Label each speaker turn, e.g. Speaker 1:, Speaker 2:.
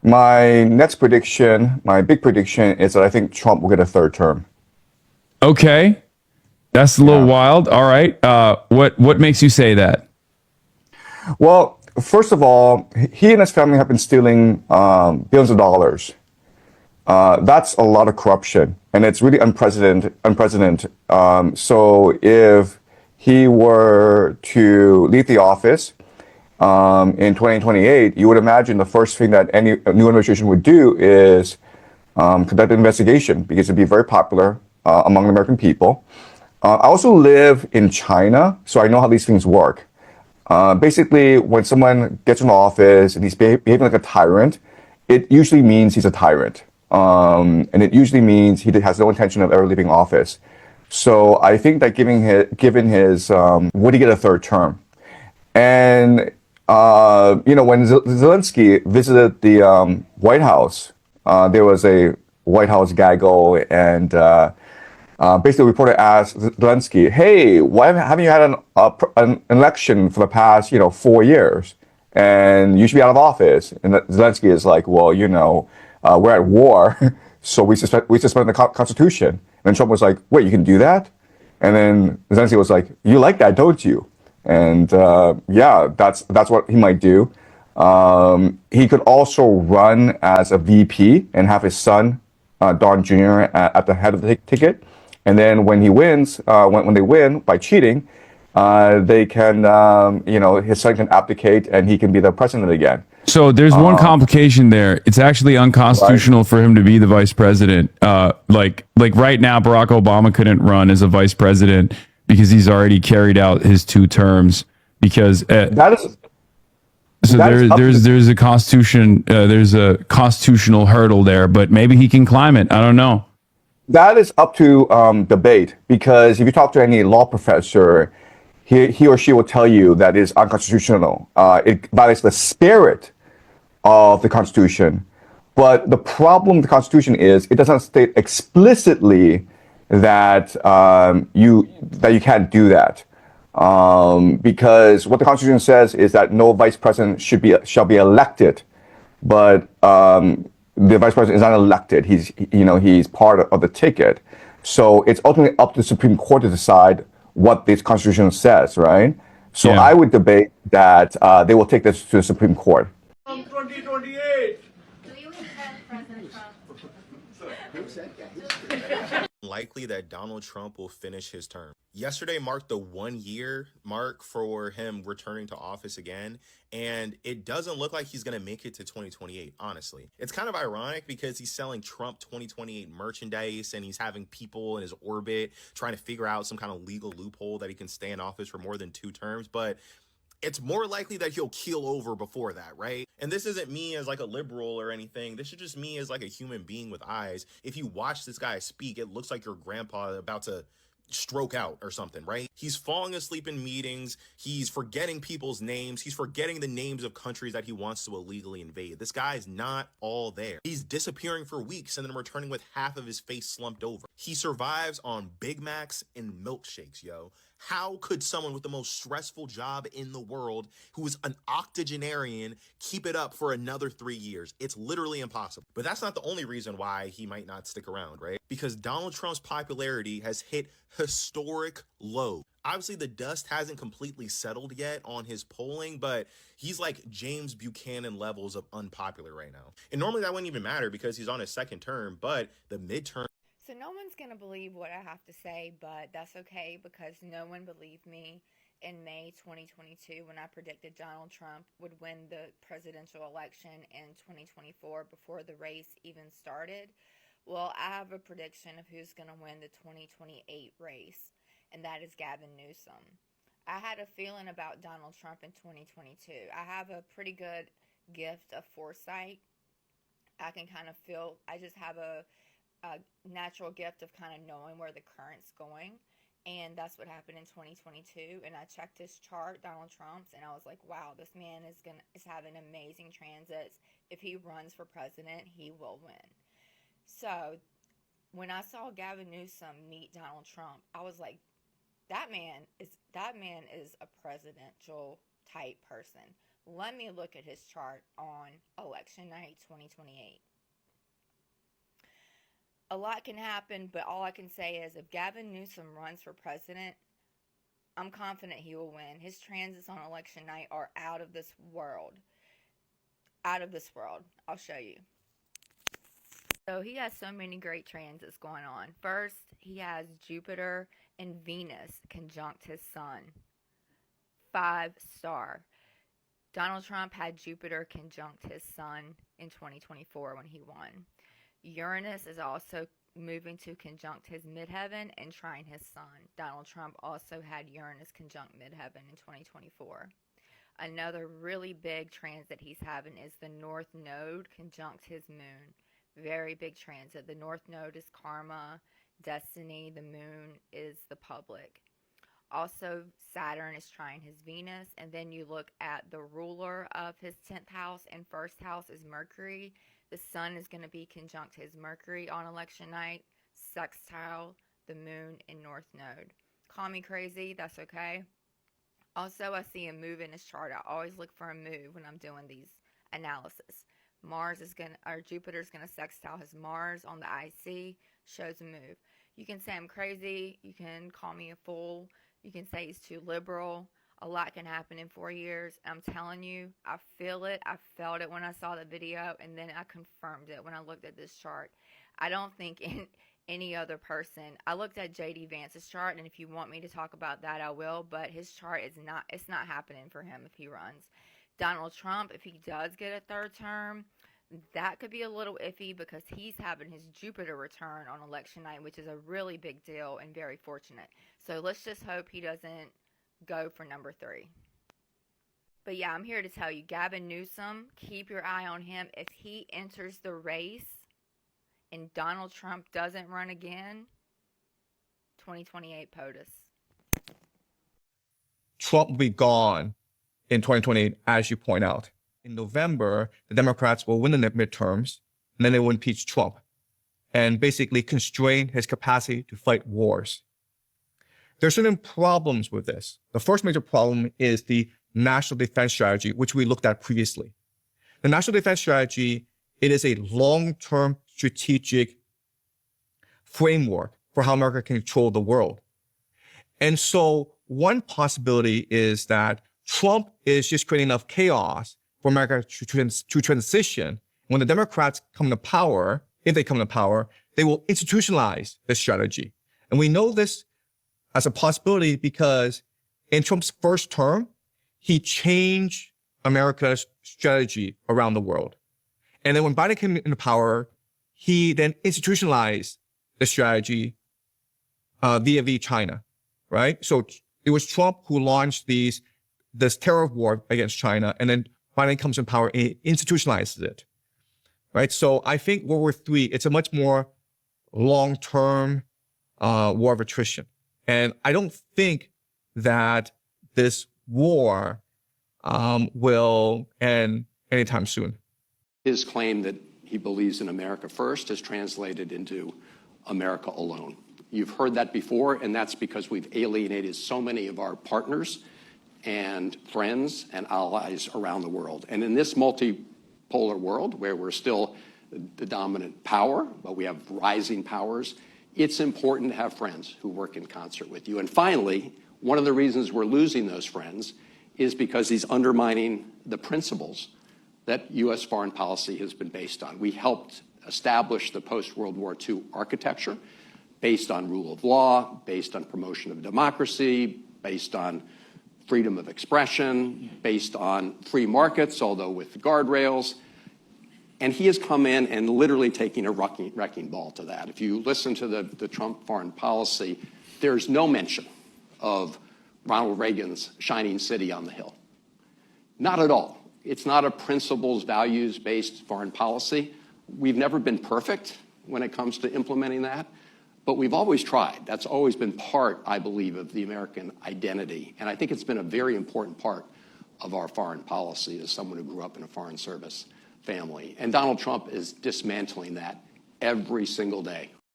Speaker 1: My next prediction, my big prediction is that I think Trump will get a third term.
Speaker 2: Okay, that's a little
Speaker 1: Yeah.
Speaker 2: wild. All right. What makes you say that?
Speaker 1: Well, first of all, he and his family have been stealing billions of dollars. That's a lot of corruption, and it's really unprecedented. So if he were to leave the office in 2028, you would imagine the first thing that any new administration would do is conduct an investigation because it'd be very popular among the American people. I also live in China, so I know how these things work. Basically, when someone gets in office and he's behaving like a tyrant, it usually means he's a tyrant. And it usually means he has no intention of ever leaving office. So I think that given his would he get a third term? And when Zelensky visited the White House, there was a White House gaggle, and basically, the reporter asked Zelensky, "Hey, why haven't you had an election for the past 4 years? And you should be out of office." And Zelensky is like, "Well, we're at war, so we suspend the Constitution." And then Trump was like, "Wait, you can do that?" And then Zelensky was like, "You like that, don't you?" And yeah, that's what he might do. He could also run as a VP and have his son, Don Jr., at the head of the ticket. And then when he wins, when they win by cheating, they can, his son can abdicate and he can be the president again.
Speaker 2: So there's one complication there. It's actually
Speaker 1: Right?
Speaker 2: unconstitutional for him to be the vice president. Like right now, Barack Obama couldn't run as a vice president because he's already carried out his 2 terms. Because
Speaker 1: That is
Speaker 2: so
Speaker 1: that is up to the
Speaker 2: there's a constitutional hurdle there, but maybe he can climb it. I don't know.
Speaker 1: That is up to debate because if you talk to any law professor, he or she will tell you that it is unconstitutional. It violates the spirit of the Constitution. But the problem with the Constitution is it doesn't state explicitly that you can't do that. Because what the Constitution says is that no vice president shall be elected, but the vice president is not elected. He's part of the ticket. So it's ultimately up to the Supreme Court to decide what this Constitution says, right? So
Speaker 2: Yeah.
Speaker 1: I would debate that they will take this to the Supreme Court.
Speaker 3: 2028.
Speaker 4: Likely that Donald Trump will finish his term. Yesterday marked the 1 year mark for him returning to office again, and it doesn't look like he's going to make it to 2028, honestly. It's kind of ironic because he's selling Trump 2028 merchandise and he's having people in his orbit trying to figure out some kind of legal loophole that he can stay in office for more than 2 terms, but it's more likely that he'll keel over before that, right? And this isn't me as like a liberal or anything. This is just me as like a human being with eyes. If you watch this guy speak, it looks like your grandpa about to stroke out or something, right? He's falling asleep in meetings. He's forgetting people's names. He's forgetting the names of countries that he wants to illegally invade. This guy is not all there. He's disappearing for weeks and then returning with half of his face slumped over. He survives on Big Macs and milkshakes, yo. How could someone with the most stressful job in the world, who is an octogenarian, keep it up for another 3 years? It's literally impossible. But that's not the only reason why he might not stick around, right? Because Donald Trump's popularity has hit historic low. Obviously, the dust hasn't completely settled yet on his polling, but he's like James Buchanan levels of unpopular right now. And normally that wouldn't even matter because he's on his second term, but the midterm.
Speaker 5: So no one's going to believe what I have to say, but that's okay because no one believed me in May 2022 when I predicted Donald Trump would win the presidential election in 2024 before the race even started. Well, I have a prediction of who's going to win the 2028 race, and that is Gavin Newsom. I had a feeling about Donald Trump in 2022. I have a pretty good gift of foresight. I can kind of feel, I just have a natural gift of kind of knowing where the current's going. And that's what happened in 2022. And I checked his chart, Donald Trump's, and I was like, wow, this man is having amazing transits. If he runs for president, he will win. So when I saw Gavin Newsom meet Donald Trump, I was like, that man is a presidential type person. Let me look at his chart on election night 2028. A lot can happen, but all I can say is if Gavin Newsom runs for president, I'm confident he will win. His transits on election night are out of this world. Out of this world. I'll show you. So he has so many great transits going on. First, he has Jupiter and Venus conjunct his sun. 5-star. Donald Trump had Jupiter conjunct his sun in 2024 when he won. Uranus is also moving to conjunct his midheaven and trine his sun. Donald Trump also had Uranus conjunct midheaven in 2024. Another really big transit he's having is the North Node conjunct his moon. Very big transit. The North Node is karma, destiny. The moon is the public. Also, Saturn is trine his Venus. And then you look at the ruler of his 10th house and first house is Mercury. The sun is going to be conjunct his Mercury on election night, sextile the moon in North Node. Call me crazy, that's okay. Also, I see a move in his chart. I always look for a move when I'm doing these analysis. Jupiter's going to sextile his Mars on the IC, shows a move. You can say I'm crazy, you can call me a fool, you can say he's too liberal. A lot can happen in 4 years. I'm telling you, I feel it. I felt it when I saw the video, and then I confirmed it when I looked at this chart. I don't think any other person. I looked at JD Vance's chart, and if you want me to talk about that, I will, but his chart it's not happening for him if he runs. Donald Trump, if he does get a third term, that could be a little iffy because he's having his Jupiter return on election night, which is a really big deal and very fortunate. So let's just hope he doesn't go for number 3. But yeah, I'm here to tell you, Gavin Newsom, keep your eye on him. If he enters the race and Donald Trump doesn't run again, 2028 POTUS.
Speaker 1: Trump will be gone in 2028, as you point out. In November, the Democrats will win the midterms, and then they will impeach Trump and basically constrain his capacity to fight wars. There are certain problems with this. The first major problem is the national defense strategy, which we looked at previously. The national defense strategy, it is a long-term strategic framework for how America can control the world. And so one possibility is that Trump is just creating enough chaos for America to transition. When the Democrats come to power, if they come to power, they will institutionalize this strategy. And we know this as a possibility because in Trump's first term, he changed America's strategy around the world. And then when Biden came into power, he then institutionalized the strategy via China, right? So it was Trump who launched this terror war against China, and then Biden comes in power and institutionalizes it, right? So I think World War III, it's a much more long-term war of attrition. And I don't think that this war will end anytime soon.
Speaker 6: His claim that he believes in America first is translated into America alone. You've heard that before, and that's because we've alienated so many of our partners and friends and allies around the world. And in this multipolar world, where we're still the dominant power, but we have rising powers, it's important to have friends who work in concert with you. And finally, one of the reasons we're losing those friends is because he's undermining the principles that U.S. foreign policy has been based on. We helped establish the post-World War II architecture based on rule of law, based on promotion of democracy, based on freedom of expression, based on free markets, although with guardrails. And he has come in and literally taking a wrecking ball to that. If you listen to the Trump foreign policy, there's no mention of Ronald Reagan's shining city on the hill. Not at all. It's not a principles, values-based foreign policy. We've never been perfect when it comes to implementing that, but we've always tried. That's always been part, I believe, of the American identity. And I think it's been a very important part of our foreign policy as someone who grew up in a foreign service family. And Donald Trump is dismantling that every single day.